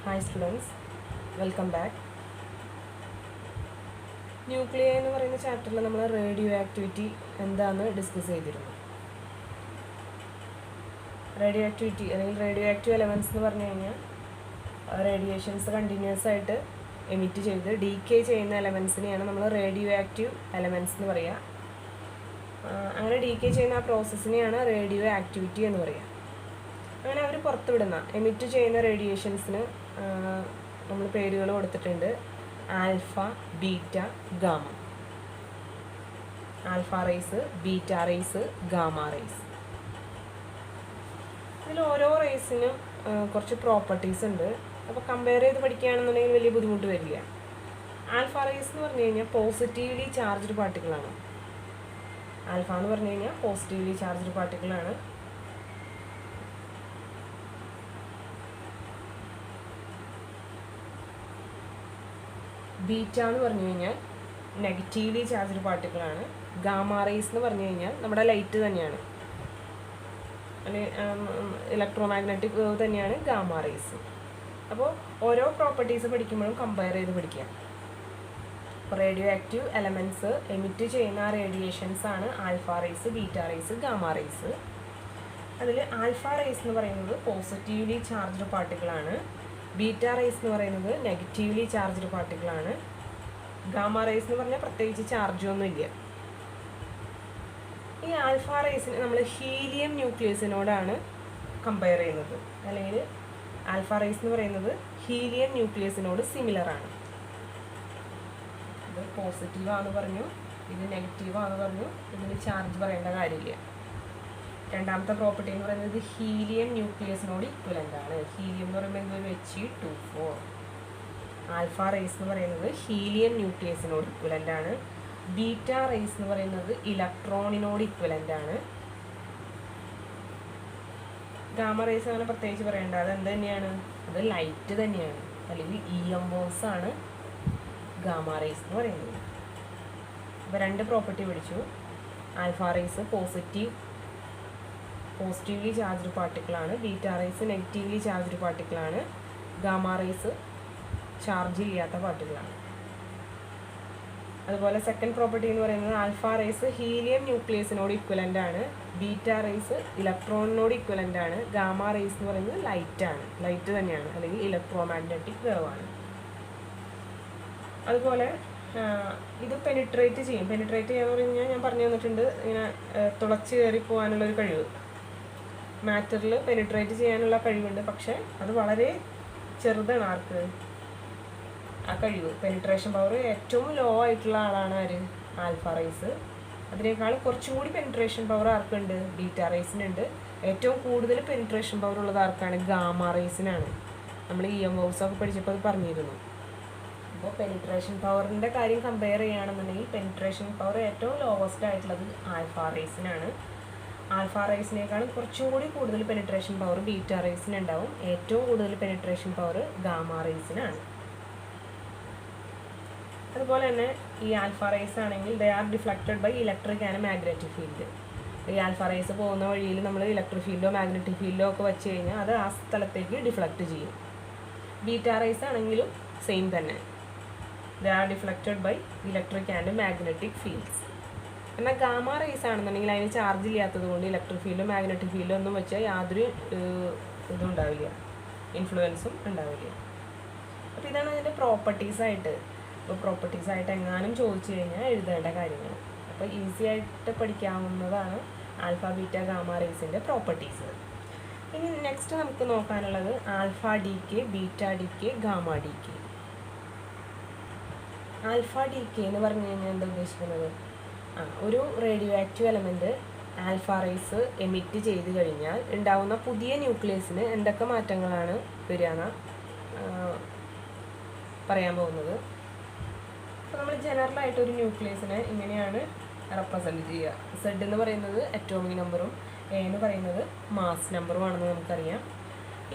Hi students, welcome back. Nuclei എന്ന് പറയുന്ന ചാപ്റ്ററിൽ നമ്മൾ റേഡിയോ ആക്ടിവിറ്റി എന്താണെന്ന് ഡിസ്കസ് ചെയ്തിരുന്നു. റേഡിയോ ആക്ടിവിറ്റി അല്ലെങ്കിൽ റേഡിയോ ആക്റ്റീവ് എലമെൻറ്റ്സ് എന്ന് പറഞ്ഞു കഴിഞ്ഞാൽ റേഡിയേഷൻസ് കണ്ടിന്യൂസ് ആയിട്ട് എമിറ്റ് ചെയ്ത് ഡീകേ ചെയ്യുന്ന എലമെൻസിനെയാണ് നമ്മൾ റേഡിയോ ആക്റ്റീവ് എലമെൻറ്റ്സ് എന്ന് പറയുക. അങ്ങനെ ഡീകേ ചെയ്യുന്ന ആ പ്രോസസ്സിനെയാണ് റേഡിയോ ആക്ടിവിറ്റി എന്ന് പറയുക. അങ്ങനെ അവർ പുറത്തുവിടുന്ന എമിറ്റ് ചെയ്യുന്ന റേഡിയേഷൻസിന് നമ്മൾ പേരുകൾ കൊടുത്തിട്ടുണ്ട്. Alpha, beta, gamma. Alpha rays, beta rays, gamma rays. ഇതിൽ ഓരോ റേസിനും കുറച്ച് പ്രോപ്പർട്ടീസ് ഉണ്ട്. അപ്പോൾ കമ്പയർ ചെയ്ത് പഠിക്കുകയാണെന്നുണ്ടെങ്കിൽ വലിയ ബുദ്ധിമുട്ട് വരില്ല. ആൽഫ റേസ് എന്ന് പറഞ്ഞു കഴിഞ്ഞാൽ പോസിറ്റീവ്ലി ചാർജ്ഡ് പാർട്ടിക്കിളാണ്. ആൽഫ എന്ന് പറഞ്ഞു കഴിഞ്ഞാൽ പോസിറ്റീവ്ലി ചാർജ്ഡ് പാർട്ടിക്കിളാണ്. ബീറ്റ എന്ന് പറഞ്ഞു കഴിഞ്ഞാൽ നെഗറ്റീവ്ലി ചാർജ്ഡ് പാർട്ടിക്കിളാണ്. ഗാമ റേസ് എന്ന് പറഞ്ഞു കഴിഞ്ഞാൽ നമ്മുടെ ലൈറ്റ് തന്നെയാണ്, ഇലക്ട്രോ മാഗ്നറ്റിക് വേവ് തന്നെയാണ് ഗാമ റേസ്. അപ്പോൾ ഓരോ പ്രോപ്പർട്ടീസ് പഠിക്കുമ്പോഴും കമ്പയർ ചെയ്ത് പഠിക്കുക. അപ്പോൾ റേഡിയോ ആക്റ്റീവ് എലമെൻറ്റ്സ് എമിറ്റ് ചെയ്യുന്ന റേഡിയേഷൻസ് ആണ് alpha rays, beta rays, gamma rays. അതിൽ ആൽഫ റേസ് എന്ന് പറയുന്നത് പോസിറ്റീവ്ലി ചാർജ്ഡ് പാർട്ടിക്കിളാണ്. ബീറ്റ റേസ് എന്ന് പറയുന്നത് നെഗറ്റീവ്ലി ചാർജ്ഡ് പാർട്ടിക്കിളാണ്. ഗാമ റേസ് എന്ന് പറഞ്ഞാൽ പ്രത്യേകിച്ച് ചാർജൊന്നും ഇല്ല. ഈ ആൽഫ റേസിന് നമ്മൾ ഹീലിയം ന്യൂക്ലിയസിനോടാണ് കമ്പയർ ചെയ്യുന്നത്. അല്ലെങ്കിൽ ആൽഫ റേസ് എന്ന് പറയുന്നത് ഹീലിയം ന്യൂക്ലിയസിനോട് സിമിലറാണ്. ഇത് പോസിറ്റീവാണെന്ന് പറഞ്ഞു, ഇത് നെഗറ്റീവാണെന്ന് പറഞ്ഞു, ഇതിന് ചാർജ് പറയേണ്ട കാര്യമില്ല. രണ്ടാമത്തെ പ്രോപ്പർട്ടി എന്ന് പറയുന്നത് ഹീലിയം ന്യൂക്ലിയസിനോട് ഇക്വലൻ്റ് ആണ്. ഹീലിയം എന്ന് പറയുമ്പോൾ എന്തൊരു He2 4. ആൽഫ റേസ് എന്ന് പറയുന്നത് ഹീലിയം ന്യൂക്ലിയസിനോട് ഇക്വലൻ്റ് ആണ്. ബീറ്റ റേസ് എന്ന് പറയുന്നത് ഇലക്ട്രോണിനോട് ഇക്വലൻ്റ് ആണ്. ഗാമ റേസ് അങ്ങനെ പ്രത്യേകിച്ച് പറയേണ്ട, അത് എന്ത് തന്നെയാണ്? അത് ലൈറ്റ് തന്നെയാണ്, അല്ലെങ്കിൽ EMOs ആണ് ഗാമ റേസ് എന്ന് പറയുന്നത്. അപ്പോൾ രണ്ട് പ്രോപ്പർട്ടി പഠിച്ചു. ആൽഫ റേസ് പോസിറ്റീവ്ലി ചാർജ്ഡ് പാർട്ടിക്കിളാണ്. ബീറ്റ റേസ് നെഗറ്റീവ്ലി ചാർജ്ഡ് പാർട്ടിക്കിളാണ്. ഗാമ റേസ് ചാർജ് ഇല്ലാത്ത പാർട്ടിക്കിളാണ്. അതുപോലെ സെക്കൻഡ് പ്രോപ്പർട്ടി എന്ന് പറയുന്നത് ആൽഫ റേസ് ഹീലിയം ന്യൂക്ലിയസിനോട് ഇക്വലൻ്റ് ആണ്. ബീറ്റ റേസ് ഇലക്ട്രോണിനോട് ഇക്വലൻ്റ് ആണ്. ഗാമ റേസ് എന്ന് പറയുന്നത് ലൈറ്റ് തന്നെയാണ്, അല്ലെങ്കിൽ ഇലക്ട്രോ മാഗ്നറ്റിക് വേവ് ആണ്. അതുപോലെ ഇത് പെനിട്രേറ്റ് ചെയ്യാന്ന് പറഞ്ഞു കഴിഞ്ഞാൽ ഞാൻ പറഞ്ഞു തന്നിട്ടുണ്ട്, ഇങ്ങനെ തുളച്ച് കയറി പോകാനുള്ളൊരു കഴിവ്, മാറ്ററിൽ പെനിട്രേറ്റ് ചെയ്യാനുള്ള കഴിവുണ്ട്. പക്ഷേ അത് വളരെ ചെറുതാണ്. ആർക്ക്? ആ കഴിവ്, പെനിട്രേഷൻ പവർ ഏറ്റവും ലോ ആയിട്ടുള്ള ആളാണ് ആര്? Alpha rays. അതിനേക്കാൾ കുറച്ചും കൂടി പെനിട്രേഷൻ പവർ ആർക്കുണ്ട്? ബീറ്റ റേസിനുണ്ട്. ഏറ്റവും കൂടുതൽ പെനിട്രേഷൻ പവർ ഉള്ളത് ആർക്കാണ്? ഗാമ റേസിനാണ്. നമ്മൾ EMOs ഒക്കെ പഠിച്ചപ്പോൾ അത് പറഞ്ഞിരുന്നു. അപ്പോൾ പെനിട്രേഷൻ പവറിൻ്റെ കാര്യം കമ്പയർ ചെയ്യുകയാണെന്നുണ്ടെങ്കിൽ പെനിട്രേഷൻ പവർ ഏറ്റവും ലോവസ്റ്റ് ആയിട്ടുള്ളത് ആൽഫ റേസിനാണ്. ആൽഫ റേസിനേക്കാളും കുറച്ചും കൂടി കൂടുതൽ പെനിട്രേഷൻ പവർ ബീറ്റ റേസിനുണ്ടാവും. ഏറ്റവും കൂടുതൽ പെനിട്രേഷൻ പവർ ഗാമ റേസിനാണ്. അതുപോലെ തന്നെ ഈ ആൽഫ റേസ് ആണെങ്കിൽ they are deflected by electric and magnetic field. ഈ ആൽഫ റേസ് പോകുന്ന വഴിയിൽ നമ്മൾ ഇലക്ട്രിക് ഫീൽഡോ മാഗ്നറ്റിക് ഫീൽഡോ ഒക്കെ വെച്ച് കഴിഞ്ഞാൽ അത് ആ സ്ഥലത്തേക്ക് ഡിഫ്ലക്റ്റ് ചെയ്യും. ബീറ്റ റേസ് ആണെങ്കിലും സെയിം തന്നെ, they are deflected by electric and magnetic fields. എന്നാൽ ഗാമ റേസ് ആണെന്നുണ്ടെങ്കിൽ അതിന് ചാർജ് ഇല്ലാത്തത് കൊണ്ട് ഇലക്ട്രിക് ഫീൽഡോ മാഗ്നറ്റിക് ഫീൽഡോ ഒന്നും വെച്ചാൽ യാതൊരു ഇതും ഉണ്ടാവില്ല, ഇൻഫ്ലുവൻസും ഉണ്ടാവില്ല. അപ്പോൾ ഇതാണ് അതിൻ്റെ പ്രോപ്പർട്ടീസായിട്ട്. അപ്പോൾ പ്രോപ്പർട്ടീസായിട്ട് എങ്ങാനും ചോദിച്ചു കഴിഞ്ഞാൽ എഴുതേണ്ട കാര്യങ്ങൾ. അപ്പോൾ ഈസി ആയിട്ട് പഠിക്കാവുന്നതാണ് ആൽഫ, ബീറ്റ, ഗാമ റേസിൻ്റെ പ്രോപ്പർട്ടീസ്. ഇനി നെക്സ്റ്റ് നമുക്ക് നോക്കാനുള്ളത് alpha decay, beta decay, gamma decay. Alpha decay എന്ന് പറഞ്ഞു കഴിഞ്ഞാൽ എന്താ ഉദ്ദേശിക്കുന്നത്? ഒരു radioactive element alpha rays emit ചെയ്ത് കഴിഞ്ഞാൽ ഉണ്ടാവുന്ന പുതിയ ന്യൂക്ലിയസിന് എന്തൊക്കെ മാറ്റങ്ങളാണ് വരികയെന്ന് പറയാൻ പോകുന്നത്. അപ്പോൾ നമ്മൾ ജനറലായിട്ട് ഒരു ന്യൂക്ലിയസിനെ ഇങ്ങനെയാണ് റെപ്രസെൻറ്റ് ചെയ്യുക. Z എന്ന് പറയുന്നത് അറ്റോമിക് നമ്പറും A എന്ന് പറയുന്നത് മാസ് നമ്പറുമാണെന്ന് നമുക്കറിയാം.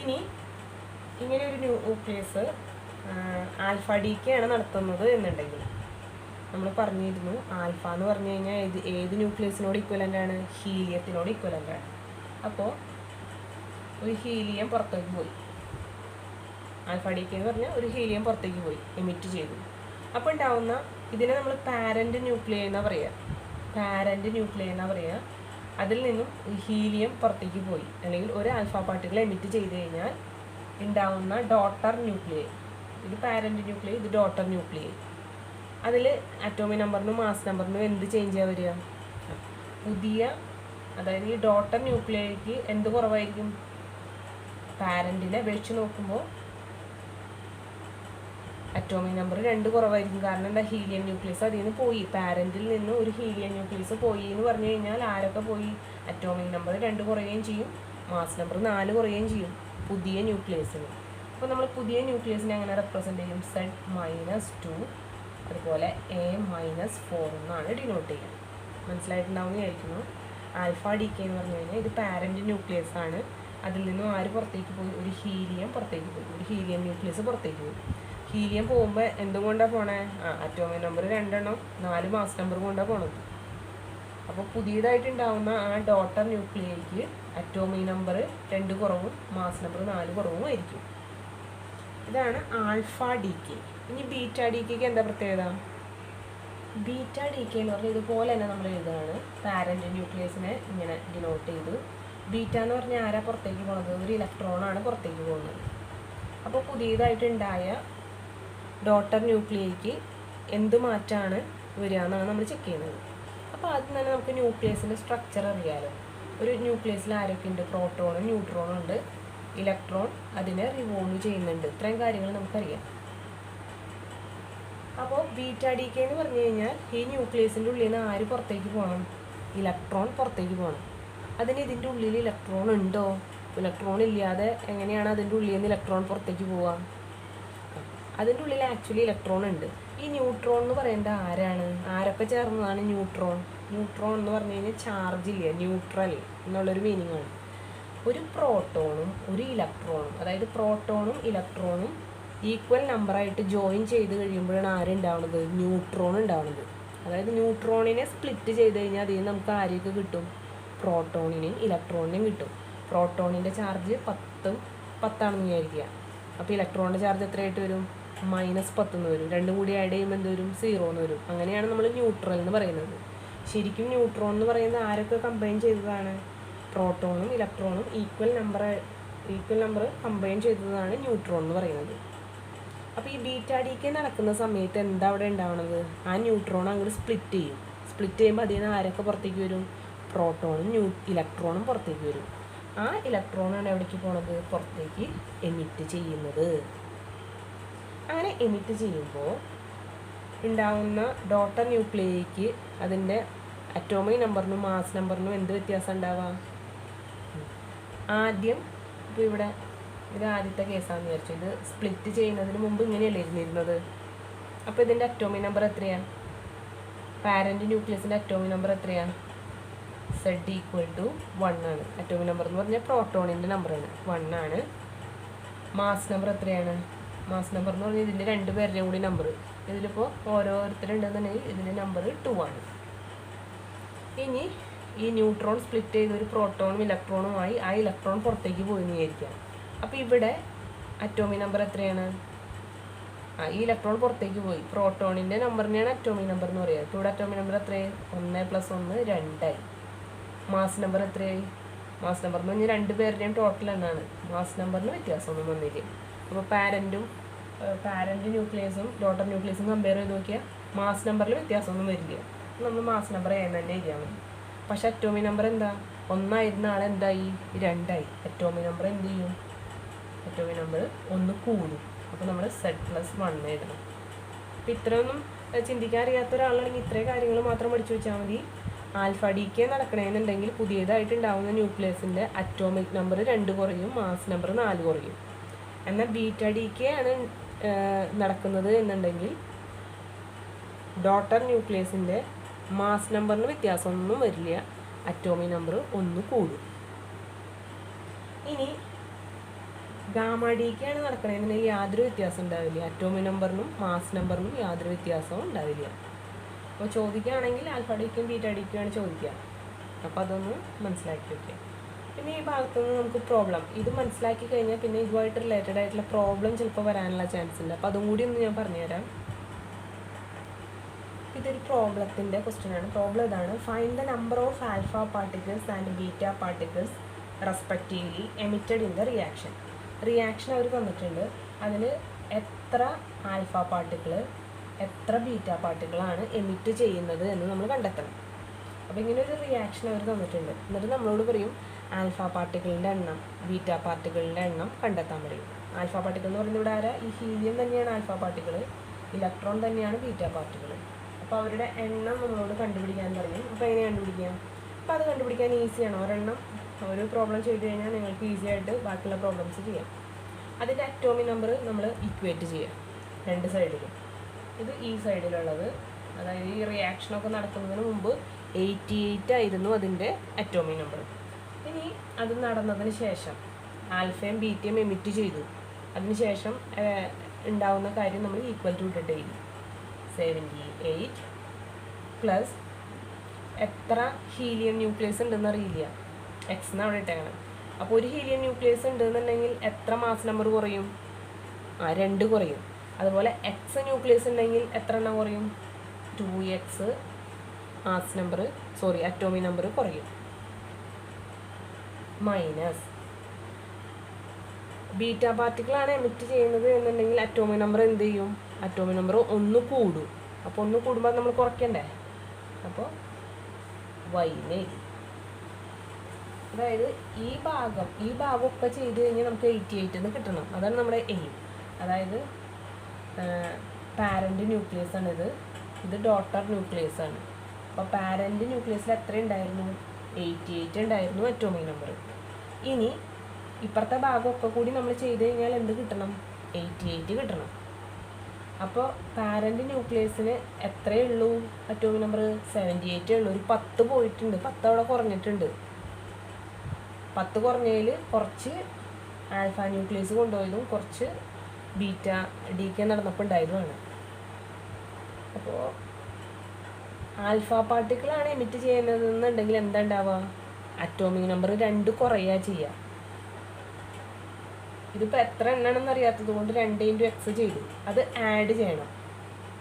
ഇനി ഇങ്ങനെ ഒരു ന്യൂക്ലിയസ് ആൽഫ ഡീകേ ആണ് നടത്തുന്നത് എന്നുണ്ടെങ്കിൽ നമ്മൾ പറഞ്ഞിരുന്നു, ആൽഫ എന്ന് പറഞ്ഞു കഴിഞ്ഞാൽ ഏത് ന്യൂക്ലിയസിനോട് ഇക്വലൻ്റ് ആണ്? ഹീലിയത്തിനോട് ഇക്വലൻ്റ് ആണ്. അപ്പോൾ ഒരു ഹീലിയം പുറത്തേക്ക് പോയി, ആൽഫ ഡി കെ എന്ന് പറഞ്ഞാൽ ഒരു ഹീലിയം പുറത്തേക്ക് പോയി, എമിറ്റ് ചെയ്തു. അപ്പോൾ ഉണ്ടാവുന്ന ഇതിനെ നമ്മൾ പാരൻ്റ് ന്യൂക്ലിയ എന്നാണ് പറയുക. പാരൻ്റ് ന്യൂക്ലിയ എന്നാണ് പറയുക. അതിൽ നിന്നും ഹീലിയം പുറത്തേക്ക് പോയി, അല്ലെങ്കിൽ ഒരു ആൽഫ പാർട്ടിക്കിൾ എമിറ്റ് ചെയ്ത് കഴിഞ്ഞാൽ ഉണ്ടാവുന്ന ഡോട്ടർ ന്യൂക്ലിയ. ഇത് പാരൻ്റ് ന്യൂക്ലിയ, ഇത് ഡോട്ടർ ന്യൂക്ലിയ. അതിൽ അറ്റോമിക് നമ്പറിനും മാസ് നമ്പറിനും എന്ത് ചേഞ്ചാണ് വരിക? പുതിയ, അതായത് ഈ ഡോട്ടർ ന്യൂക്ലിയയ്ക്ക് എന്ത് കുറവായിരിക്കും? പാരൻറ്റിനെ അപേക്ഷിച്ച് നോക്കുമ്പോൾ അറ്റോമിക് നമ്പർ 2 കുറവായിരിക്കും. കാരണം എന്താ? ഹീലിയം ന്യൂക്ലിയസ് അതിൽ നിന്ന് പോയി. പാരൻറ്റിൽ നിന്ന് ഒരു ഹീലിയം ന്യൂക്ലിയസ് പോയി എന്ന് പറഞ്ഞു കഴിഞ്ഞാൽ ആരൊക്കെ പോയി? അറ്റോമിക് നമ്പർ 2 കുറയുകയും ചെയ്യും, മാസ് നമ്പർ 4 കുറയുകയും ചെയ്യും പുതിയ ന്യൂക്ലിയസിന്. അപ്പോൾ നമ്മൾ പുതിയ ന്യൂക്ലിയസിനെ എങ്ങനെ റെപ്രസെൻ്റ് ചെയ്യും? Z-2 അതുപോലെ A-4 എന്നാണ് ഡിനോട്ട് ചെയ്യുക. മനസ്സിലായിട്ടുണ്ടാവുമെന്ന് വിചാരിക്കുന്നു. ആൽഫ ഡി കെ എന്ന് പറഞ്ഞു കഴിഞ്ഞാൽ ഇത് പാരൻ്റ് ന്യൂക്ലിയസ് ആണ്. അതിൽ നിന്നും ആര് പുറത്തേക്ക് പോയി? ഒരു ഹീലിയം പുറത്തേക്ക് പോയി, ഒരു ഹീലിയം ന്യൂക്ലിയസ് പുറത്തേക്ക് പോയി. ഹീലിയം പോകുമ്പോൾ എന്തുകൊണ്ടാണ് പോണേ? അറ്റോമിക് നമ്പർ 2 4 മാസ് നമ്പർ കൊണ്ടാണ് പോണത്. അപ്പോൾ പുതിയതായിട്ടുണ്ടാവുന്ന ആ ഡോട്ടർ ന്യൂക്ലിയയ്ക്ക് അറ്റോമിക് നമ്പർ 2 കുറവും മാസ് നമ്പർ 4 കുറവും ആയിരിക്കും. ഇതാണ് ആൽഫ ഡി കെ. ഇനി ബീറ്റ ഡി കെക്ക് എന്താ പ്രത്യേകത? ബീറ്റ ഡി കെ എന്ന് പറഞ്ഞാൽ ഇതുപോലെ തന്നെ നമ്മൾ എഴുതുകയാണ്. പാരൻ്റ് ന്യൂക്ലിയസിനെ ഇങ്ങനെ ഡിനോട്ട് ചെയ്തു. ബീറ്റ എന്ന് പറഞ്ഞാൽ ആരാ പുറത്തേക്ക് പോകുന്നത്? ഒരു ഇലക്ട്രോണാണ് പുറത്തേക്ക് പോകുന്നത്. അപ്പോൾ പുതിയതായിട്ടുണ്ടായ ഡോട്ടർ ന്യൂക്ലിയയ്ക്ക് എന്ത് മാറ്റമാണ് വരിക എന്നാണ് നമ്മൾ ചെക്ക് ചെയ്യുന്നത്. അപ്പോൾ ആദ്യം തന്നെ നമുക്ക് ന്യൂക്ലിയസിൻ്റെ സ്ട്രക്ചർ അറിയാമല്ലോ. ഒരു ന്യൂക്ലിയസിൽ ആരൊക്കെ ഉണ്ട്? പ്രോട്ടോണും ന്യൂട്രോണും ഉണ്ട്. ഇലക്ട്രോൺ അതിനെ റിവോൾവ് ചെയ്യുന്നുണ്ട്. ഇത്രയും കാര്യങ്ങൾ നമുക്കറിയാം. അപ്പോൾ ബീറ്റ ഡി കെ എന്ന് പറഞ്ഞു കഴിഞ്ഞാൽ ഈ ന്യൂക്ലിയസിൻ്റെ ഉള്ളിൽ നിന്ന് ആര് പുറത്തേക്ക് പോകണം? ഇലക്ട്രോൺ പുറത്തേക്ക് പോകണം. അതിന് ഇതിൻ്റെ ഉള്ളിൽ ഇലക്ട്രോൺ ഉണ്ടോ? ഇലക്ട്രോൺ ഇല്ലാതെ എങ്ങനെയാണ് അതിൻ്റെ ഉള്ളിൽ നിന്ന് ഇലക്ട്രോൺ പുറത്തേക്ക് പോവുക? അതിൻ്റെ ഉള്ളിൽ ആക്ച്വലി ഇലക്ട്രോൺ ഉണ്ട്. ഈ ന്യൂട്രോൺ എന്ന് പറയുന്നത് ആരാണ്? ആരൊക്കെ ചേർന്നതാണ് ന്യൂട്രോൺ? ന്യൂട്രോൺ എന്ന് പറഞ്ഞു കഴിഞ്ഞാൽ ചാർജ് ഇല്ല, ന്യൂട്രൽ എന്നുള്ളൊരു മീനിങ് ആണ്. ഒരു പ്രോട്ടോണും ഒരു ഇലക്ട്രോണും, അതായത് പ്രോട്ടോണും ഇലക്ട്രോണും ഈക്വൽ നമ്പറായിട്ട് ജോയിൻ ചെയ്ത് കഴിയുമ്പോഴാണ് ആരുണ്ടാവുന്നത്? ന്യൂട്രോൺ ഉണ്ടാവുന്നത്. അതായത് ന്യൂട്രോണിനെ സ്പ്ലിറ്റ് ചെയ്ത് കഴിഞ്ഞാൽ അതിൽ നമുക്ക് ആരെയൊക്കെ കിട്ടും? പ്രോട്ടോണിനെയും ഇലക്ട്രോണിനെയും കിട്ടും. പ്രോട്ടോണിൻ്റെ ചാർജ് 10 വിചാരിക്കുക. അപ്പോൾ ഇലക്ട്രോണിൻ്റെ ചാർജ് എത്രയായിട്ട് വരും? -10 എന്ന് വരും. രണ്ടും കൂടി ആഡ് ചെയ്യുമ്പോൾ എന്ത് വരും? 0 എന്ന് വരും. അങ്ങനെയാണ് നമ്മൾ ന്യൂട്രൽ എന്ന് പറയുന്നത്. ശരിക്കും ന്യൂട്രോൺ എന്ന് പറയുന്നത് ആരൊക്കെ കമ്പൈൻ ചെയ്തതാണ്? പ്രോട്ടോണും ഇലക്ട്രോണും ഈക്വൽ നമ്പർ കമ്പൈൻ ചെയ്തതാണ് ന്യൂട്രോൺ എന്ന് പറയുന്നത്. അപ്പോൾ ഈ ബീറ്റ ഡി കെ നടക്കുന്ന സമയത്ത് എന്താ അവിടെ ഉണ്ടാവുന്നത്? ആ ന്യൂട്രോൺ അങ്ങോട്ട് സ്പ്ലിറ്റ് ചെയ്യും. സ്പ്ലിറ്റ് ചെയ്യുമ്പോൾ അതിൽ നിന്ന് ആരൊക്കെ പുറത്തേക്ക് വരും? പ്രോട്ടോണും ഇലക്ട്രോണും പുറത്തേക്ക് വരും. ആ ഇലക്ട്രോണാണ് എവിടേക്ക് പോണത്? പുറത്തേക്ക് എമിറ്റ് ചെയ്യുന്നത്. അങ്ങനെ എമിറ്റ് ചെയ്യുമ്പോൾ ഉണ്ടാവുന്ന ഡോട്ടർ ന്യൂക്ലിയയ്ക്ക് അതിൻ്റെ അറ്റോമിക് നമ്പറിനും മാസ് നമ്പറിനും എന്ത് വ്യത്യാസം ഉണ്ടാവുക? ആദ്യം ഇപ്പോൾ ഇവിടെ ഇത് ആദ്യത്തെ കേസാണെന്ന് വിചാരിച്ചു. ഇത് സ്പ്ലിറ്റ് ചെയ്യുന്നതിന് മുമ്പ് ഇങ്ങനെയല്ലേ ഇരുന്നിരുന്നത്. അപ്പോൾ ഇതിൻ്റെ അറ്റോമിക് നമ്പർ എത്രയാണ്? പാരൻ്റ് ന്യൂക്ലിയസിൻ്റെ അറ്റോമിക് നമ്പർ എത്രയാണ്? Z=1 ആണ്. അറ്റോമിക് നമ്പർ എന്ന് പറഞ്ഞാൽ പ്രോട്ടോണിൻ്റെ നമ്പറാണ്, 1 ആണ്. മാസ് നമ്പർ എത്രയാണ്? മാസ് നമ്പർ എന്ന് പറഞ്ഞാൽ ഇതിൻ്റെ 2 പേരുടെയും കൂടി നമ്പർ. ഇതിലിപ്പോൾ ഓരോരുത്തരുണ്ടെന്നുണ്ടെങ്കിൽ ഇതിൻ്റെ നമ്പർ 2 ആണ്. ഇനി ഈ ന്യൂട്രോൺ സ്പ്ലിറ്റ് ചെയ്ത് ഒരു പ്രോട്ടോണും ഇലക്ട്രോണുമായി ആ ഇലക്ട്രോൺ പുറത്തേക്ക് പോയി എന്ന് വിചാരിക്കാം. അപ്പോൾ ഇവിടെ അറ്റോമിക് നമ്പർ എത്രയാണ്? ഈ ഇലക്ട്രോൺ പുറത്തേക്ക് പോയി. പ്രോട്ടോണിൻ്റെ നമ്പറിനെയാണ് അറ്റോമിക് നമ്പർ എന്ന് പറയുക. ഇപ്പോൾ ഇവിടെ അറ്റോമിക് നമ്പർ എത്രയായി? 1 + 1 2 ആയി. മാസ് നമ്പർ എത്രയായി? മാസ് നമ്പർ എന്ന് പറഞ്ഞാൽ 2 പേരുടെയും ടോട്ടൽ എന്നാണ്. മാസ് നമ്പറിന് വ്യത്യാസമൊന്നും വന്നില്ല. അപ്പോൾ പാരൻ്റ് ന്യൂക്ലിയസും ഡോട്ടർ ന്യൂക്ലിയസും കമ്പയർ ചെയ്ത് നോക്കിയാൽ മാസ് നമ്പറിൽ വ്യത്യാസമൊന്നും വരില്ല. നമ്മൾ മാസ് നമ്പർ തന്നെ എഴുതിയാൽ മതി. പക്ഷെ അറ്റോമിക് നമ്പർ എന്താ? 1 ആയിരുന്ന ആളെന്തായി? 2 ആയി. അറ്റോമിക് നമ്പർ എന്ത് ചെയ്യും? അറ്റോമിക് നമ്പർ 1 കൂടും. അപ്പോൾ നമ്മൾ Z+1 എഴുതണം. അപ്പോൾ ഇത്രയൊന്നും ചിന്തിക്കാൻ അറിയാത്ത ഒരാളാണെങ്കിൽ ഇത്രയും കാര്യങ്ങൾ മാത്രം പഠിച്ചു വെച്ചാൽ മതി. ആൽഫ ഡി കെ നടക്കണമെന്നുണ്ടെങ്കിൽ പുതിയതായിട്ടുണ്ടാവുന്ന ന്യൂക്ലിയസിൻ്റെ അറ്റോമിക് നമ്പർ 2 കുറയും, മാസ് നമ്പർ 4 കുറയും. എന്നാൽ ബീറ്റ ഡി കെ ആണ് നടക്കുന്നത് എന്നുണ്ടെങ്കിൽ ഡോട്ടർ ന്യൂക്ലിയസിൻ്റെ മാസ് നമ്പറിന് വ്യത്യാസമൊന്നും വരില്ല, അറ്റോമിക് നമ്പർ 1 കൂടും. ഇനി ഗാമ ഡി കെ ആണ് നടക്കണമെന്നുണ്ടെങ്കിൽ യാതൊരു വ്യത്യാസം ഉണ്ടാവില്ല. അറ്റോമിക് നമ്പറിനും മാസ് നമ്പറിനും യാതൊരു വ്യത്യാസവും ഉണ്ടാവില്ല. അപ്പോൾ ചോദിക്കുകയാണെങ്കിൽ ആൽഫ ഡി കെയും ബീറ്റ ഡി കെയും ആണ് ചോദിക്കുക. അപ്പോൾ അതൊന്ന് മനസ്സിലാക്കി വയ്ക്കുക. പിന്നെ ഈ ഭാഗത്തു നിന്ന് നമുക്ക് പ്രോബ്ലം ഇത് മനസ്സിലാക്കി കഴിഞ്ഞാൽ പിന്നെ ഇതുമായിട്ട് റിലേറ്റഡ് ആയിട്ടുള്ള പ്രോബ്ലം ചിലപ്പോൾ വരാനുള്ള ചാൻസ് ഉണ്ട്. അപ്പോൾ അതും കൂടി ഒന്ന് ഞാൻ പറഞ്ഞുതരാം. ഇതൊരു പ്രോബ്ലത്തിൻ്റെ ക്വസ്റ്റ്യനാണ്. പ്രോബ്ലം ഇതാണ്: find the number of alpha particles and beta particles respectively emitted in the reaction. Reaction അവർ തന്നിട്ടുണ്ട്, അതിൽ എത്ര ആൽഫ പാർട്ടിക്കിൾ എത്ര ബീറ്റ പാർട്ടിക്കിളാണ് എമിറ്റ് ചെയ്യുന്നത് എന്ന് നമ്മൾ കണ്ടെത്തണം. അപ്പോൾ ഇങ്ങനെ ഒരു റിയാക്ഷൻ അവർ തന്നിട്ടുണ്ട്. എന്നിട്ട് നമ്മളോട് പറയും ആൽഫ പാർട്ടിക്കിളിൻ്റെ എണ്ണം ബീറ്റ പാർട്ടിക്കിളിൻ്റെ എണ്ണം കണ്ടെത്താൻ പറയും. ആൽഫ പാർട്ടിക്കിൾ എന്ന് പറയുന്നത് ഇവിടെ ആരാ? ഈ ഹീലിയം തന്നെയാണ് ആൽഫ പാർട്ടിക്കിൾ, ഇലക്ട്രോൺ തന്നെയാണ് ബീറ്റ പാർട്ടിക്കിൾ. അപ്പോൾ അവരുടെ എണ്ണം നമ്മളോട് കണ്ടുപിടിക്കാൻ പറയും. അപ്പോൾ എങ്ങനെ കണ്ടുപിടിക്കാം? അപ്പോൾ അത് കണ്ടുപിടിക്കാൻ ഈസിയാണ്. ഒരെണ്ണം ഒരു പ്രോബ്ലം ചെയ്ത് കഴിഞ്ഞാൽ നിങ്ങൾക്ക് ഈസി ആയിട്ട് ബാക്കിയുള്ള പ്രോബ്ലംസ് ചെയ്യാം. അതിൻ്റെ അറ്റോമിക് നമ്പർ നമ്മൾ ഇക്വേറ്റ് ചെയ്യാം രണ്ട് സൈഡിലും. ഇത് ഈ സൈഡിലുള്ളത്, അതായത് ഈ റിയാക്ഷനൊക്കെ നടക്കുന്നതിന് മുമ്പ് 88 ആയിരുന്നു അതിൻ്റെ അറ്റോമിക് നമ്പർ. ഇനി അത് നടന്നതിന് ശേഷം ആൽഫയും ബീറ്റയും എമിറ്റ് ചെയ്തു, അതിന് ശേഷം ഉണ്ടാവുന്ന കാര്യം നമ്മൾ ഈക്വൽ ടു ഇട്ടിട്ട് എഴുതി. 78 പ്ലസ് എത്ര ഹീലിയം ന്യൂക്ലിയസ് ഉണ്ടെന്ന് അറിയില്ല, എക്സ് എന്ന് അവിടെ ഇട്ടേക്കണം. അപ്പോൾ ഒരു ഹീലിയം ന്യൂക്ലിയസ് ഉണ്ടെന്നുണ്ടെങ്കിൽ എത്ര മാസ് നമ്പർ കുറയും? 2 കുറയും. അതുപോലെ എക്സ് ന്യൂക്ലിയസ് ഉണ്ടെങ്കിൽ എത്ര എണ്ണം കുറയും? 2x mass number atomic number കുറയും. മൈനസ് ബീറ്റ പാർട്ടിക്കിളാണ് എമിറ്റ് ചെയ്യുന്നത് എന്നുണ്ടെങ്കിൽ അറ്റോമിക് നമ്പർ എന്ത് ചെയ്യും? അറ്റോമിക് നമ്പർ 1 കൂടും. അപ്പോൾ 1 കൂടുമ്പോൾ നമ്മൾ കുറയ്ക്കണ്ടേ? അപ്പോൾ y. അതായത് ഈ ഭാഗമൊക്കെ ചെയ്ത് കഴിഞ്ഞാൽ നമുക്ക് 88 എന്ന് കിട്ടണം. അതാണ് നമ്മുടെ എയിം. അതായത് പാരൻ്റ് ന്യൂക്ലിയസ് ആണ് ഇത് ഡോട്ടർ ന്യൂക്ലിയസ് ആണ്. അപ്പോൾ പാരൻ്റ് ന്യൂക്ലിയസിൽ എത്ര ഉണ്ടായിരുന്നു? 88 ഉണ്ടായിരുന്നു അറ്റോമിക് നമ്പർ. ഇനി ഇപ്പുറത്തെ ഭാഗമൊക്കെ കൂടി നമ്മൾ ചെയ്ത് കഴിഞ്ഞാൽ എന്ത് കിട്ടണം? 88 കിട്ടണം. അപ്പോൾ പാരൻ്റ് ന്യൂക്ലിയസിന് എത്രയേ ഉള്ളൂ അറ്റോമിക് നമ്പർ? 78 ഉള്ളൂ. ഒരു 10 പോയിട്ടുണ്ട്, 10 അവിടെ കുറഞ്ഞിട്ടുണ്ട്. 10 കുറഞ്ഞതിൽ കുറച്ച് ആൽഫ ന്യൂക്ലിയസ് കൊണ്ടുപോയതും കുറച്ച് ബീറ്റ ഡീക്കെ നടന്നപ്പോൾ ഉണ്ടായതുമാണ്. അപ്പോൾ ആൽഫ പാർട്ടിക്കിളാണ് എമിറ്റ് ചെയ്യുന്നതെന്നുണ്ടെങ്കിൽ എന്താ ഉണ്ടാവുക? അറ്റോമിക് നമ്പർ 2 കുറയുക ചെയ്യുക. ഇതിപ്പോൾ എത്ര എണ്ണാണെന്ന് അറിയാത്തത് കൊണ്ട് 2 × x ചെയ്തു. അത് ആഡ് ചെയ്യണം,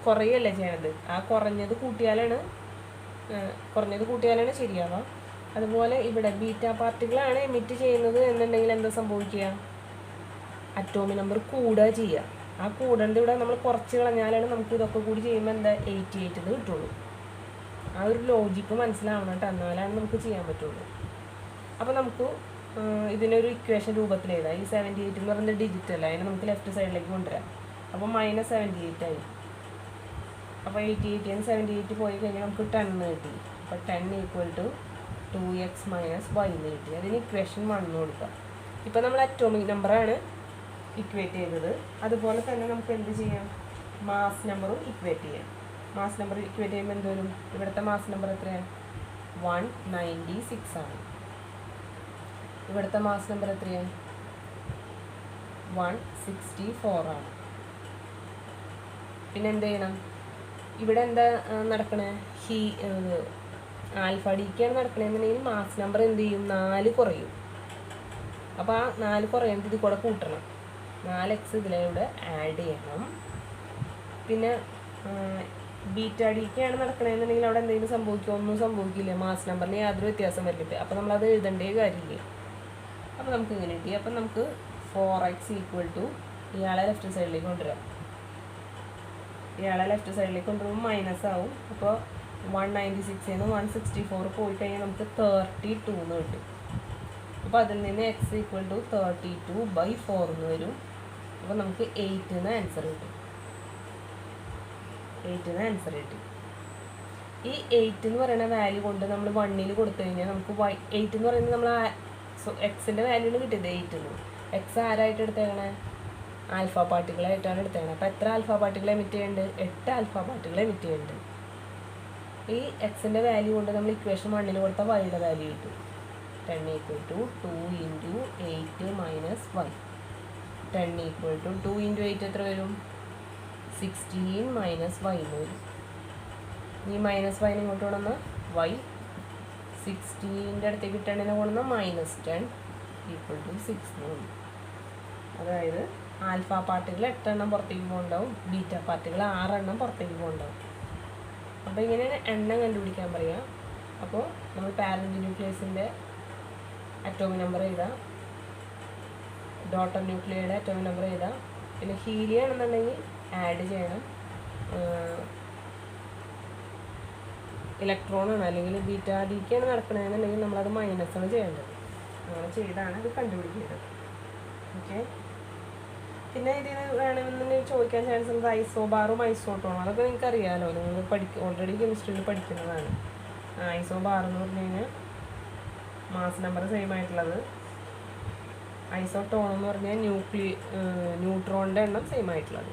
കുറയല്ലേ ചെയ്യണത്. ആ കുറഞ്ഞത് കൂട്ടിയാലാണ് ശരിയാവുക. അതുപോലെ ഇവിടെ ബീറ്റ പാർട്ടിക്കിളാണ് എമിറ്റ് ചെയ്യുന്നത് എന്നുണ്ടെങ്കിൽ എന്താ സംഭവിക്കുക? അറ്റോമിക് നമ്പർ കൂടുക ചെയ്യുക. ആ കൂടേണ്ട ഇവിടെ നമ്മൾ കുറച്ച് കളഞ്ഞാലാണ് നമുക്ക് ഇതൊക്കെ കൂടി ചെയ്യുമ്പോൾ എന്താ 88 കിട്ടുള്ളൂ. ആ ഒരു ലോജിക്ക് മനസ്സിലാവണം കേട്ടോ, എന്നാലാണ് നമുക്ക് ചെയ്യാൻ പറ്റുള്ളൂ. അപ്പോൾ നമുക്ക് ഇതിനൊരു ഇക്വേഷൻ രൂപത്തിൽ എഴുതാം. ഈ 78 എന്ന് പറയുന്നത് ഡിജിറ്റ് അല്ല, അതിനെ നമുക്ക് ലെഫ്റ്റ് സൈഡിലേക്ക് കൊണ്ടുവരാം. അപ്പോൾ -78 ആയി. അപ്പോൾ 88 ന് 78 പോയി കഴിഞ്ഞാൽ നമുക്ക് 10 കിട്ടി. അപ്പോൾ 10 = 2x - y എന്ന് കിട്ടി. അതിന് ഇക്വേഷൻ 1 കൊടുക്കാം. ഇപ്പോൾ നമ്മൾ അറ്റോമിക് നമ്പറാണ് ഇക്വേറ്റ് ചെയ്തത്. അതുപോലെ തന്നെ നമുക്ക് എന്ത് ചെയ്യാം? മാസ് നമ്പറും ഇക്വേറ്റ് ചെയ്യാം. മാസ് നമ്പർ ഇക്വേറ്റ് ചെയ്യുമ്പോൾ എന്ത് വരും? ഇവിടുത്തെ മാസ് നമ്പർ എത്രയാണ്? 196 ആണ്. ഇവിടുത്തെ മാസ് നമ്പർ എത്രയാണ്? 164 ആണ്. പിന്നെ എന്ത് ചെയ്യണം? ഇവിടെ എന്താ നടക്കണേ? ആൽഫ ഡിക്കാണ് നടക്കണമെന്നുണ്ടെങ്കിൽ മാസ് നമ്പർ എന്ത് ചെയ്യും? 4 കുറയും. അപ്പോൾ ആ 4 കുറയുന്നത് ഇത് കൂടെ കൂട്ടണം. 4x ഇതിലൂടെ ആഡ് ചെയ്യണം. പിന്നെ ബീറ്റ ഡിക്കാണ് നടക്കണമെന്നുണ്ടെങ്കിൽ അവിടെ എന്തെങ്കിലും സംഭവിക്കുമോ? ഒന്നും സംഭവിക്കില്ല. മാസ് നമ്പറിന് യാതൊരു വ്യത്യാസം വരില്ല. അപ്പോൾ നമ്മളത് എഴുതേണ്ടേ കാര്യമില്ല. അപ്പോൾ നമുക്ക് ഇങ്ങനെ കിട്ടി. അപ്പം നമുക്ക് 4x = ഇയാളെ ലെഫ്റ്റ് സൈഡിലേക്ക് കൊണ്ടുവരാം. ഇയാളെ ലെഫ്റ്റ് സൈഡിലേക്ക് കൊണ്ടുവരുമ്പോൾ മൈനസ് ആവും. അപ്പോൾ 196 ന്ന് 164 പോയി കഴിഞ്ഞാൽ നമുക്ക് 32 എന്ന് കിട്ടും. അപ്പോൾ അതിൽ നിന്ന് x = 32/4 എന്ന് വരും. അപ്പോൾ നമുക്ക് 8 എന്ന് ആൻസർ കിട്ടും. 8 എന്ന് ആൻസർ കിട്ടി. ഈ 8 എന്ന് പറയുന്ന വാല്യൂ കൊണ്ട് നമ്മൾ 1 കൊടുത്തു കഴിഞ്ഞാൽ നമുക്ക് 8 എന്ന് പറയുന്നത് നമ്മൾ എക്സിൻ്റെ വാല്യൂന് കിട്ടിയത് 8 എന്ന്. എക്സ് ആരായിട്ട് എടുത്തേക്കണേ? ആൽഫ പാർട്ടിക്കിളായിട്ടാണ് എടുത്തേക്കണത്. അപ്പോൾ എത്ര ആൽഫ പാർട്ടിക്കിൾ എമിറ്റ് ചെയ്യുന്നുണ്ട്? 8 ആൽഫ പാർട്ടിക്കിൾ എമിറ്റ് ചെയ്യുന്നുണ്ട്. ഈ എക്സിൻ്റെ വാല്യൂ കൊണ്ട് നമ്മൾ ഇക്വേഷൻ 1 കൊടുത്ത വൈയുടെ വാല്യൂ കിട്ടും. 10 = 2 × 8 - y. 10 = 2 × 8 എത്ര വരും? 16 - y എന്ന് വരും. ഈ -y ഇങ്ങോട്ട് കൊണ്ടുവന്നാൽ y 60ൻ്റെ അടുത്തേക്ക് 10നെ കൊണ്ടുവന്ന -10 ഈക്വൽ ടു 6 എന്ന് വന്നു. അതായത് ആൽഫ പാർട്ടികൾ 8 എണ്ണം പുറത്തേക്ക് പോകുന്നുണ്ടാവും, ബീറ്റ പാർട്ടികൾ 6 എണ്ണം പുറത്തേക്ക് പോകുന്നുണ്ടാവും. അപ്പോൾ ഇങ്ങനെയാണ് എണ്ണം കണ്ടുപിടിക്കാൻ പറയുക. അപ്പോൾ നമ്മൾ പാരന്റ് ന്യൂക്ലിയസിൻ്റെ അറ്റോമിക് നമ്പർ എഴുതാം, ഡോട്ടർ ന്യൂക്ലിയയുടെ അറ്റോമിക് നമ്പർ എഴുതാം. പിന്നെ ഹീലിയം ആണെന്നുണ്ടെങ്കിൽ ആഡ് ചെയ്യണം, ഇലക്ട്രോണാണ് അല്ലെങ്കിൽ ബീറ്റ ഡിക്കാണ് നടക്കണമെന്നുണ്ടെങ്കിൽ നമ്മളത് മൈനസാണ് ചെയ്യേണ്ടത്. അങ്ങനെ ചെയ്താണ് ഇത് കണ്ടുപിടിക്കേണ്ടത്. ഓക്കെ. പിന്നെ ഇതിന് വേണമെന്നുണ്ടെങ്കിൽ ചോദിക്കാൻ ചാൻസ് ഉള്ളത് ഐസോബാറും ഐസോട്ടോണും. അതൊക്കെ നിങ്ങൾക്ക് അറിയാമല്ലോ, നിങ്ങൾ ഓൾറെഡി കെമിസ്ട്രിയിൽ പഠിക്കുന്നതാണ്. ഐസോബാർ എന്ന് പറഞ്ഞു കഴിഞ്ഞാൽ മാസ് നമ്പർ സെയിം ആയിട്ടുള്ളത്, ഐസോട്ടോൺ എന്ന് പറഞ്ഞാൽ ന്യൂട്രോണിൻ്റെ എണ്ണം സെയിം ആയിട്ടുള്ളത്.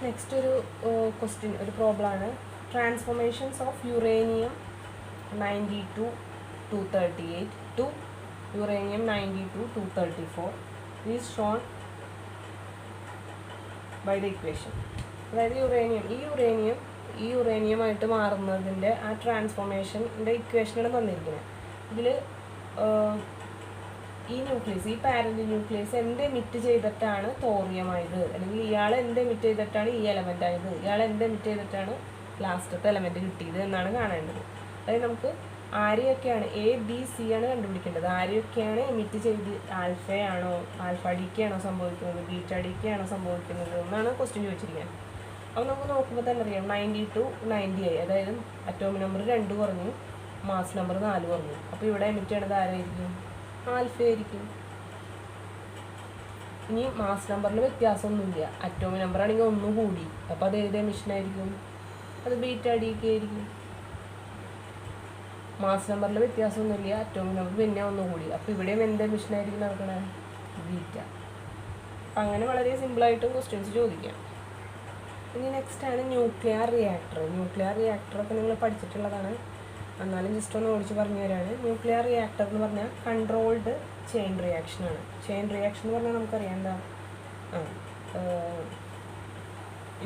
നെക്സ്റ്റ് ഒരു ക്വസ്റ്റ്യൻ, ഒരു പ്രോബ്ലമാണ്. Transformations of uranium 92-238 to uranium 92-234 is shown by the equation. അതായത് ഈ യുറേനിയമായിട്ട് മാറുന്നതിൻ്റെ ആ ട്രാൻസ്ഫോർമേഷൻ്റെ ഇക്വേഷനാണ് തന്നിരിക്കുന്നത്. ഇതിൽ ഈ ന്യൂക്ലിയസ്, ഈ പാരന്റ് ന്യൂക്ലിയസ് എന്ത് എമിറ്റ് ചെയ്തിട്ടാണ് തോറിയമായത്, അല്ലെങ്കിൽ ഇയാൾ എന്ത് എമിറ്റ് ചെയ്തിട്ടാണ് ഈ എലമെൻ്റ് ആയത്, ഇയാൾ എന്ത് എമിറ്റ് ചെയ്തിട്ടാണ് ലാസ്റ്റത്തെ എലമെൻറ്റ് കിട്ടിയത് എന്നാണ് കാണേണ്ടത്. അതായത് നമുക്ക് ആരെയൊക്കെയാണ് ABC ആണ് കണ്ടുപിടിക്കേണ്ടത്. ആരെയൊക്കെയാണ് എമിറ്റ് ചെയ്ത്, ആൽഫ ഡിക്കാണോ സംഭവിക്കുന്നത്, ബീറ്റ ഡിക്കാണോ സംഭവിക്കുന്നത് എന്നാണ് ക്വസ്റ്റ്യൻ ചോദിച്ചിരിക്കുന്നത്. അപ്പോൾ നമുക്ക് നോക്കുമ്പോൾ തന്നെ അറിയാം 90-90 ആയി. അതായത് അറ്റോമിക് നമ്പർ 2 കുറഞ്ഞു, മാസ് നമ്പർ 4 കുറഞ്ഞു. അപ്പോൾ ഇവിടെ എമിറ്റ് ചെയ്യണത് ആരായിരിക്കും? ആൽഫ ആയിരിക്കും. ഇനി മാസ് നമ്പറിൽ വ്യത്യാസമൊന്നുമില്ല, അറ്റോമിക് നമ്പർ ആണെങ്കിൽ 1 കൂടി, അപ്പോൾ അത് ഏത് എമിഷനായിരിക്കും? അത് ബീറ്റ ഡിക്ക് ആയിരിക്കും. മാസ് നമ്പറിൽ വ്യത്യാസമൊന്നുമില്ല, അറ്റോമിക് നമ്പർ പിന്നെ 1 കൂടി, അപ്പോൾ ഇവിടെയും എന്ത് എമിഷനായിരിക്കും നടക്കണേ? ബീറ്റ. അപ്പം അങ്ങനെ വളരെ സിമ്പിളായിട്ടും ക്വസ്റ്റ്യൻസ് ചോദിക്കാം. ഇനി നെക്സ്റ്റ് ആണ് ന്യൂക്ലിയർ റിയാക്ടർ. ന്യൂക്ലിയർ റിയാക്ടറൊക്കെ നിങ്ങൾ പഠിച്ചിട്ടുള്ളതാണ്, എന്നാലും ജസ്റ്റ് ഒന്ന് ഓടിച്ച് പറഞ്ഞു തരാണ്. ന്യൂക്ലിയർ റിയാക്ടർ എന്ന് പറഞ്ഞാൽ കൺട്രോൾഡ് ചെയിൻ റിയാക്ഷനാണ്. ചെയിൻ റിയാക്ഷൻ എന്ന് പറഞ്ഞാൽ നമുക്കറിയാം എന്താ,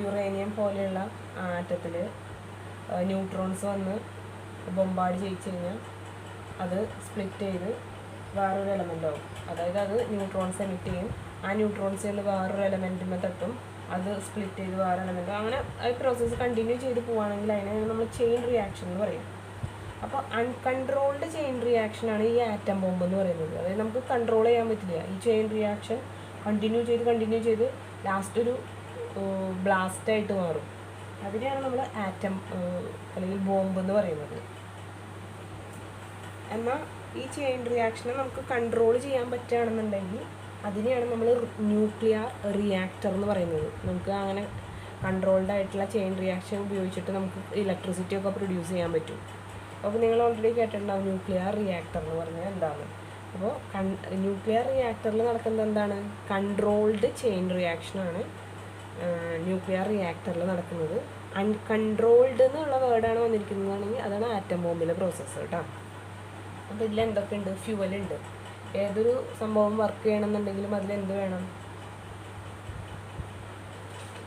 യുറേനിയം പോലെയുള്ള ആറ്റത്തിൽ ന്യൂട്രോൺസ് വന്ന് ബൊമ്പാർഡ് ചെയ്യിച്ചു കഴിഞ്ഞാൽ അത് സ്പ്ലിറ്റ് ചെയ്ത് വേറൊരു എലമെൻ്റ് ആവും. അതായത് അത് ന്യൂട്രോൺസ് എമിറ്റ് ചെയ്യും, ആ ന്യൂട്രോൺസ് ചെന്ന് വേറൊരു എലമെൻറ്റിന്മേൽ തട്ടും, അത് സ്പ്ലിറ്റ് ചെയ്ത് വേറെ എലമെൻറ്റ്, അങ്ങനെ ആ പ്രോസസ്സ് കണ്ടിന്യൂ ചെയ്ത് പോവുകയാണെങ്കിൽ അതിനാണ് നമ്മൾ ചെയിൻ റിയാക്ഷൻ എന്ന് പറയും. അപ്പോൾ അൺകൺട്രോൾഡ് ചെയിൻ റിയാക്ഷനാണ് ഈ ആറ്റം ബോംബ് എന്ന് പറയുന്നത്. അതായത് നമുക്ക് കൺട്രോൾ ചെയ്യാൻ പറ്റില്ല. ഈ ചെയിൻ റിയാക്ഷൻ കണ്ടിന്യൂ ചെയ്ത് ലാസ്റ്റ് ഒരു ബ്ലാസ്റ്റായിട്ട് മാറും. അതിനെയാണ് നമ്മൾ ആറ്റം അല്ലെങ്കിൽ ബോംബ് എന്ന് പറയുന്നത്. എന്നാൽ ഈ ചെയിൻ റിയാക്ഷനെ നമുക്ക് കൺട്രോൾ ചെയ്യാൻ പറ്റുകയാണെന്നുണ്ടെങ്കിൽ അതിനെയാണ് നമ്മൾ ന്യൂക്ലിയർ റിയാക്ടർ എന്ന് പറയുന്നത്. നമുക്ക് അങ്ങനെ കൺട്രോൾഡ് ആയിട്ടുള്ള ചെയിൻ റിയാക്ഷൻ ഉപയോഗിച്ചിട്ട് നമുക്ക് ഇലക്ട്രിസിറ്റി ഒക്കെ പ്രൊഡ്യൂസ് ചെയ്യാൻ പറ്റും. അപ്പോൾ നിങ്ങൾ ഓൾറെഡി കേട്ടിട്ടുണ്ടാവും ന്യൂക്ലിയർ റിയാക്ടർ എന്ന് പറഞ്ഞാൽ എന്താണ്. അപ്പോൾ ന്യൂക്ലിയർ റിയാക്ടറിൽ നടക്കുന്നത് എന്താണ്? കൺട്രോൾഡ് ചെയിൻ റിയാക്ഷനാണ് ന്യൂക്ലിയർ റിയാക്ടറിൽ നടക്കുന്നത്. അൺകൺട്രോൾഡ് എന്നുള്ള വേർഡാണ് വന്നിരിക്കുന്നതാണെങ്കിൽ അതാണ് ആറ്റം ബോംബിലെ പ്രോസസ്സ് കേട്ടോ. അപ്പോൾ ഇതിൽ എന്തൊക്കെയുണ്ട്? ഫ്യൂവലുണ്ട്. ഏതൊരു സംഭവം വർക്ക് ചെയ്യണമെന്നുണ്ടെങ്കിലും അതിലെന്ത് വേണം?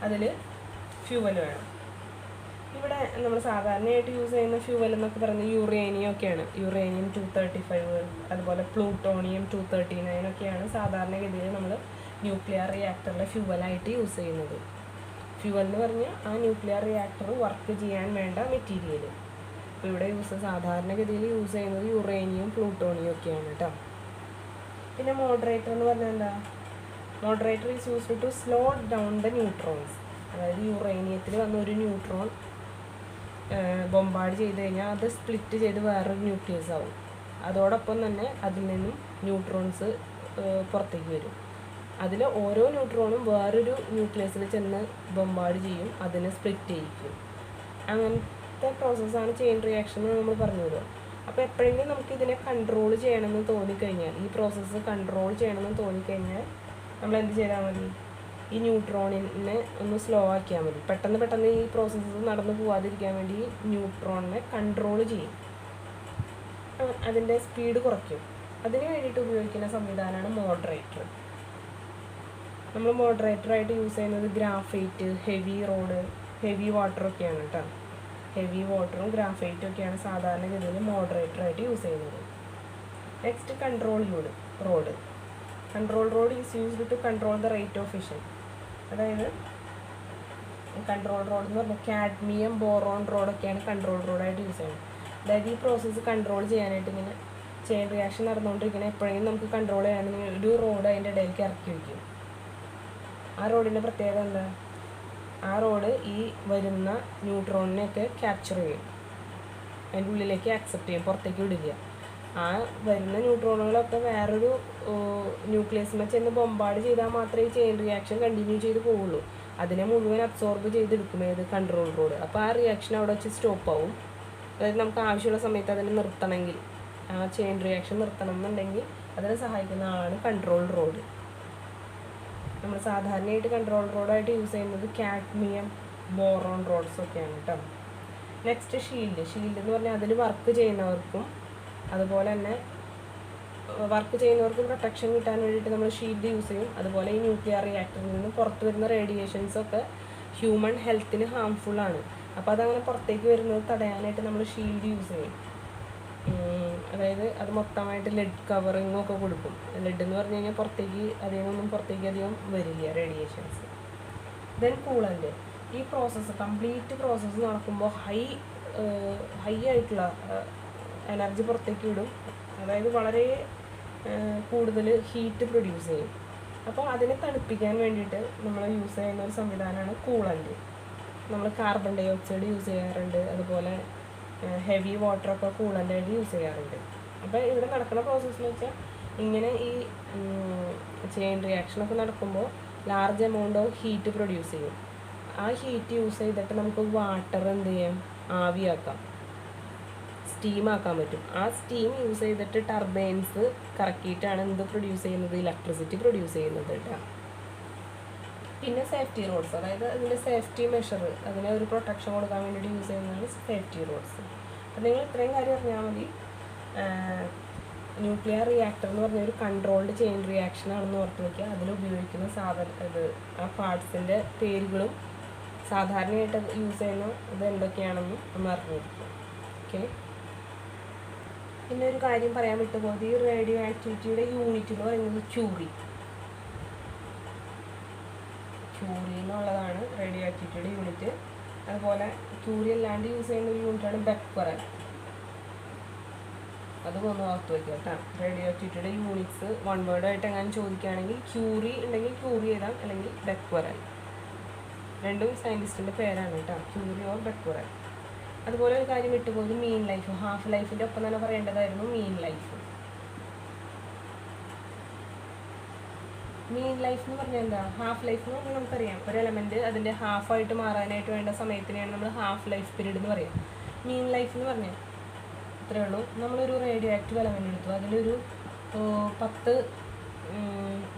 അതിൽ ഫ്യൂവൽ വേണം. ഇവിടെ നമ്മൾ സാധാരണയായിട്ട് യൂസ് ചെയ്യുന്ന ഫ്യൂവൽ എന്നൊക്കെ പറയുന്നത് യുറേനിയം ഒക്കെയാണ്. യുറേനിയം 235, അതുപോലെ പ്ലൂട്ടോണിയം 239 ഒക്കെയാണ് സാധാരണഗതിയിൽ നമ്മൾ ന്യൂക്ലിയർ റിയാക്ടറിലെ ഫ്യൂവലായിട്ട് യൂസ് ചെയ്യുന്നത്. ഫ്യൂവൽ എന്ന് പറഞ്ഞാൽ ആ ന്യൂക്ലിയർ റിയാക്ടർ വർക്ക് ചെയ്യാൻ വേണ്ട മെറ്റീരിയൽ. അപ്പോൾ ഇവിടെ സാധാരണഗതിയിൽ യൂസ് ചെയ്യുന്നത് യുറേനിയം, പ്ലൂട്ടോണിയം ഒക്കെയാണ് കേട്ടോ. പിന്നെ മോഡറേറ്റർ എന്ന് പറഞ്ഞാൽ എന്താ? Moderator is used to slow down the neutrons. അതായത് യുറേനിയത്തിൽ വന്ന ഒരു ന്യൂട്രോൺ ബൊമ്പാർഡ് ചെയ്ത് കഴിഞ്ഞാൽ അത് സ്പ്ലിറ്റ് ചെയ്ത് വേറൊരു ന്യൂക്ലിയസ് ആവും. അതോടൊപ്പം തന്നെ അതിൽ നിന്നും ന്യൂട്രോൺസ് പുറത്തേക്ക് വരും. അതിൽ ഓരോ ന്യൂട്രോണും വേറൊരു ന്യൂക്ലിയസിൽ ചെന്ന് ബൊമ്പാർഡ് ചെയ്യും, അതിനെ സ്പ്ലിറ്റ് ചെയ്യിക്കും. അങ്ങനത്തെ പ്രോസസ്സാണ് ചെയിൻ റിയാക്ഷൻ എന്ന് നമ്മൾ പറഞ്ഞത്. അപ്പോൾ എപ്പോഴെങ്കിലും നമുക്ക് ഇതിനെ കൺട്രോൾ ചെയ്യണമെന്ന് തോന്നിക്കഴിഞ്ഞാൽ, ഈ പ്രോസസ്സ് കൺട്രോൾ ചെയ്യണമെന്ന് തോന്നിക്കഴിഞ്ഞാൽ നമ്മൾ എന്ത് ചെയ്താൽ മതി? ഈ ന്യൂട്രോണിനെ ഒന്ന് സ്ലോ ആക്കിയാൽ മതി. പെട്ടെന്ന് ഈ പ്രോസസ്സ് നടന്നു പോകാതിരിക്കാൻ വേണ്ടി ന്യൂട്രോണിനെ കൺട്രോൾ ചെയ്യും, അതിൻ്റെ സ്പീഡ് കുറയ്ക്കും. അതിന് വേണ്ടിയിട്ട് ഉപയോഗിക്കുന്ന സംവിധാനമാണ് മോഡറേറ്റർ. നമ്മൾ മോഡറേറ്ററായിട്ട് യൂസ് ചെയ്യുന്നത് ഗ്രാഫൈറ്റ്, ഹെവി റോഡ്, ഹെവി വാട്ടറൊക്കെയാണ് കേട്ടോ. ഹെവി വാട്ടറും ഗ്രാഫൈറ്റും ഒക്കെയാണ് സാധാരണ ഗതിയിൽ മോഡറേറ്ററായിട്ട് യൂസ് ചെയ്യുന്നത്. Next control rod. Control rod is used to control the rate of fission. അതായത് കൺട്രോൾ റോഡ് എന്ന് പറഞ്ഞാൽ കാഡ്മിയം ബോറോൺ റോഡൊക്കെയാണ് കൺട്രോൾ റോഡായിട്ട് യൂസ് ചെയ്യുന്നത്. അതായത് ഈ പ്രോസസ്സ് കൺട്രോൾ ചെയ്യാനായിട്ട് ഇങ്ങനെ ചെയിൻ റിയാക്ഷൻ നടന്നുകൊണ്ടിരിക്കണം. എപ്പോഴെങ്കിലും നമുക്ക് കൺട്രോൾ ചെയ്യാണെങ്കിൽ ഒരു റോഡ് അതിൻ്റെ ഇടയിലേക്ക് ഇറക്കി വയ്ക്കും. ആ റോഡിൻ്റെ പ്രത്യേകത എന്താ? ആ റോഡ് ഈ വരുന്ന ന്യൂട്രോണിനെയൊക്കെ ക്യാപ്ചർ ചെയ്യും, അതിൻ്റെ ഉള്ളിലേക്ക് ആക്സെപ്റ്റ് ചെയ്യും, പുറത്തേക്ക് വിടില്ല. ആ വരുന്ന ന്യൂട്രോണുകളൊക്കെ വേറൊരു ന്യൂക്ലിയസിനെ ചെന്ന് ബൊമ്പാർഡ് ചെയ്താൽ മാത്രമേ ഈ ചെയിൻ റിയാക്ഷൻ കണ്ടിന്യൂ ചെയ്ത് പോവുള്ളൂ. അതിനെ മുഴുവൻ അബ്സോർബ് ചെയ്തെടുക്കും ഏത് കൺട്രോൾ റോഡ്. അപ്പോൾ ആ റിയാക്ഷൻ അവിടെ വെച്ച് സ്റ്റോപ്പ് ആവും. അതായത് നമുക്ക് ആവശ്യമുള്ള സമയത്ത് അതിനെ നിർത്തണമെങ്കിൽ, ആ ചെയിൻ റിയാക്ഷൻ നിർത്തണം എന്നുണ്ടെങ്കിൽ അതിനെ സഹായിക്കുന്ന ആളാണ് കൺട്രോൾ റോഡ്. നമ്മൾ സാധാരണയായിട്ട് കൺട്രോൾ റോഡായിട്ട് യൂസ് ചെയ്യുന്നത് കാഡ്മിയം ബോറോൺ റോഡ്സ് ഒക്കെയാണ് കേട്ടോ. നെക്സ്റ്റ് ഷീൽഡ് എന്ന് പറഞ്ഞാൽ അതിൽ വർക്ക് ചെയ്യുന്നവർക്കും അതുപോലെ തന്നെ വർക്ക് ചെയ്യുന്നവർക്കും പ്രൊട്ടക്ഷൻ കിട്ടാൻ വേണ്ടിയിട്ട് നമ്മൾ ഷീൽഡ് യൂസ് ചെയ്യും. അതുപോലെ ഈ ന്യൂക്ലിയർ റിയാക്ടറിൽ നിന്ന് പുറത്ത് വരുന്ന റേഡിയേഷൻസൊക്കെ ഹ്യൂമൻ ഹെൽത്തിന് ഹാംഫുള്ളാണ്. അപ്പോൾ അതങ്ങനെ പുറത്തേക്ക് വരുന്നത് തടയാനായിട്ട് നമ്മൾ ഷീൽഡ് യൂസ് ചെയ്യും. അതായത് അത് മൊത്തമായിട്ട് ലെഡ് കവറിങ്ങൊക്കെ കൊടുക്കും. ലെഡ് എന്ന് പറഞ്ഞു കഴിഞ്ഞാൽ പുറത്തേക്ക് അധികം വരില്ല റേഡിയേഷൻസ്. Then coolant. ഈ കംപ്ലീറ്റ് പ്രോസസ്സ് നടക്കുമ്പോൾ ഹൈ ആയിട്ടുള്ള എനർജി പുറത്തേക്ക് വിടും. അതായത് വളരെ കൂടുതൽ ഹീറ്റ് പ്രൊഡ്യൂസ് ചെയ്യും. അപ്പോൾ അതിനെ തണുപ്പിക്കാൻ വേണ്ടിയിട്ട് നമ്മൾ യൂസ് ചെയ്യുന്ന ഒരു സംവിധാനമാണ് കൂളൻ്റ്. നമ്മൾ കാർബൺ ഡൈ ഓക്സൈഡ് യൂസ് ചെയ്യാറുണ്ട്, അതുപോലെ ഹെവി വാട്ടറൊക്കെ കൂളൻ്റായിട്ട് യൂസ് ചെയ്യാറുണ്ട്. അപ്പോൾ ഇവിടെ നടക്കുന്ന പ്രോസസ്സ് എന്ന് വെച്ചാൽ ഇങ്ങനെ ഈ ചെയിൻ റിയാക്ഷനൊക്കെ നടക്കുമ്പോൾ large amount of heat produce ചെയ്യും. ആ ഹീറ്റ് യൂസ് ചെയ്തിട്ട് നമുക്ക് വാട്ടർ എന്ത് ചെയ്യാം, ആവിയാക്കാം, സ്റ്റീമാക്കാൻ പറ്റും. ആ സ്റ്റീം യൂസ് ചെയ്തിട്ട് ടർബൈൻസ് കറക്കിയിട്ടാണ് എന്ത് പ്രൊഡ്യൂസ് ചെയ്യുന്നത്, ഇലക്ട്രിസിറ്റി പ്രൊഡ്യൂസ് ചെയ്യുന്നത് കേട്ടോ. പിന്നെ സേഫ്റ്റി റോഡ്സ്, അതായത് അതിൻ്റെ സേഫ്റ്റി മെഷർ, അതിന് ഒരു പ്രൊട്ടക്ഷൻ കൊടുക്കാൻ വേണ്ടിയിട്ട് യൂസ് ചെയ്യുന്നതാണ് സേഫ്റ്റി റോഡ്സ്. അപ്പം നിങ്ങൾ ഇത്രയും കാര്യം അറിഞ്ഞാൽ മതി. ന്യൂക്ലിയർ റിയാക്ടർ എന്ന് പറഞ്ഞ ഒരു കൺട്രോൾഡ് ചെയിൻ റിയാക്ഷൻ ആണെന്ന് ഓർത്ത് വയ്ക്കുക. അതിലുപയോഗിക്കുന്ന ആ പാർട്സിൻ്റെ പേരുകളും സാധാരണയായിട്ട് യൂസ് ചെയ്യുന്ന ഇത് എന്തൊക്കെയാണെന്നും ഒന്ന് അറിഞ്ഞിരിക്കും. ഓക്കെ. പിന്നെ ഒരു കാര്യം പറയാൻ വിട്ടുപോയത്, ഈ റേഡിയോ ആക്ടിവിറ്റിയുടെ യൂണിറ്റ് എന്ന് പറയുന്നത് ക്യൂറി എന്നുള്ളതാണ് റേഡിയോ ആക്ടിവിറ്റിയുടെ യൂണിറ്റ്. അതുപോലെ ക്യൂറി അല്ലാണ്ട് യൂസ് ചെയ്യുന്ന ഒരു യൂണിറ്റാണ് ബെക്വറൽ. അതും ഒന്ന് ഓർത്ത് വയ്ക്കുക കേട്ടോ. റേഡിയോ ആക്ടിവിറ്റിയുടെ യൂണിറ്റ്സ് വൺ വേർഡായിട്ട് എങ്ങനെ ചോദിക്കുകയാണെങ്കിൽ ക്യൂറി ഉണ്ടെങ്കിൽ ക്യൂറി എഴുതാം, അല്ലെങ്കിൽ ബെക്വറൽ. രണ്ടും സയൻറ്റിസ്റ്റിൻ്റെ പേരാണ് കേട്ടോ, ക്യൂറി ഓർ ബെക്വറൽ. അതുപോലെ ഒരു കാര്യം വിട്ടുപോയത് മീൻ ലൈഫ്. ഹാഫ് ലൈഫിൻ്റെ ഒപ്പം തന്നെ പറയേണ്ടതായിരുന്നു മീൻ ലൈഫ്. മീൻ ലൈഫ് എന്ന് പറഞ്ഞാൽ എന്താ? ഹാഫ് ലൈഫ് എന്ന് പറഞ്ഞാൽ നമുക്കറിയാം, ഒരു എലമെൻറ്റ് അതിൻ്റെ ഹാഫായിട്ട് മാറാനായിട്ട് വേണ്ട സമയത്തിനെയാണ് നമ്മൾ ഹാഫ് ലൈഫ് പീരീഡ് എന്ന് പറയാം. മീൻ ലൈഫ് എന്ന് പറഞ്ഞാൽ ഇത്രയേ ഉള്ളൂ. നമ്മളൊരു റേഡിയോ ആക്റ്റീവ് എലമെൻ്റ് എടുത്തു, അതിലൊരു 10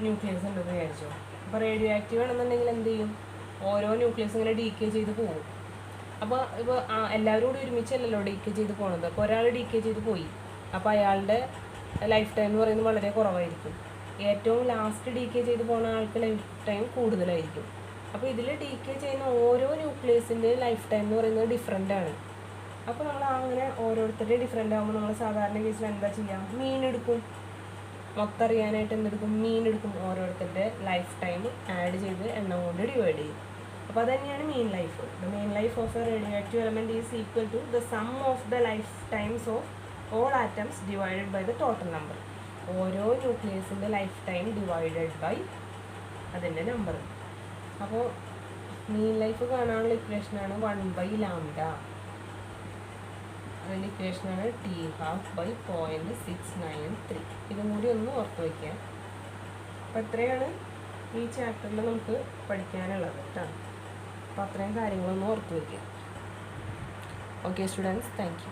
ന്യൂക്ലിയസ് ഉണ്ടെന്ന് വിചാരിച്ചോ. അപ്പോൾ റേഡിയോ ആക്റ്റീവ് ആണെന്നുണ്ടെങ്കിൽ എന്ത് ചെയ്യും, ഓരോ ന്യൂക്ലിയസ് ഇങ്ങനെ ഡീക്കേ ചെയ്ത് പോകും. അപ്പോൾ എല്ലാവരും കൂടി ഒരുമിച്ചല്ലല്ലോ ഡീക്കേ ചെയ്ത് പോകുന്നത്. അപ്പോൾ ഒരാൾ ഡീക്കേ ചെയ്ത് പോയി, അപ്പോൾ അയാളുടെ ലൈഫ് ടൈം എന്ന് പറയുന്നത് വളരെ കുറവായിരിക്കും. ഏറ്റവും ലാസ്റ്റ് ഡീക്കേ ചെയ്ത് പോകുന്ന ആൾക്ക് ലൈഫ് ടൈം കൂടുതലായിരിക്കും. അപ്പോൾ ഇതിൽ ഡീക്കേ ചെയ്യുന്ന ഓരോ ന്യൂക്ലിയസിൻ്റെ ലൈഫ് ടൈം എന്ന് പറയുന്നത് ഡിഫറെൻ്റ് ആണ്. അപ്പോൾ നമ്മൾ അങ്ങനെ ഓരോരുത്തരുടെ ഡിഫറെൻ്റ് ആകുമ്പോൾ നമ്മൾ സാധാരണ കേസിൽ എന്താ ചെയ്യുക, മീൻ എടുക്കും. മൊത്തം അറിയാനായിട്ട് എന്തെടുക്കും, മീൻ എടുക്കും. ഓരോരുത്തരുടെ ലൈഫ് ടൈം ആഡ് ചെയ്ത് എണ്ണം കൊണ്ട് ഡിവൈഡ് ചെയ്യും. അപ്പോൾ അത് തന്നെയാണ് mean life. The main life of a radioactive element is equal to the sum of the life times of all atoms divided by the total number. ഓരോ ന്യൂക്ലിയസിൻ്റെ life time divided by അതിൻ്റെ number. അപ്പോൾ mean life കാണാനുള്ള ഇക്വേഷനാണ് 1/λ. അതിൻ്റെ ഇക്വേഷനാണ് T12/0.693. ഇതും കൂടി ഒന്ന് ഓർത്ത് വയ്ക്കുക. അപ്പോൾ ഇത്രയാണ് ഈ ചാപ്റ്ററിൽ നമുക്ക് പഠിക്കാനുള്ളത് കേട്ടോ. അപ്പോൾ അത്രയും കാര്യങ്ങളൊന്ന് ഓർത്ത് വയ്ക്കുക. Okay students, thank you.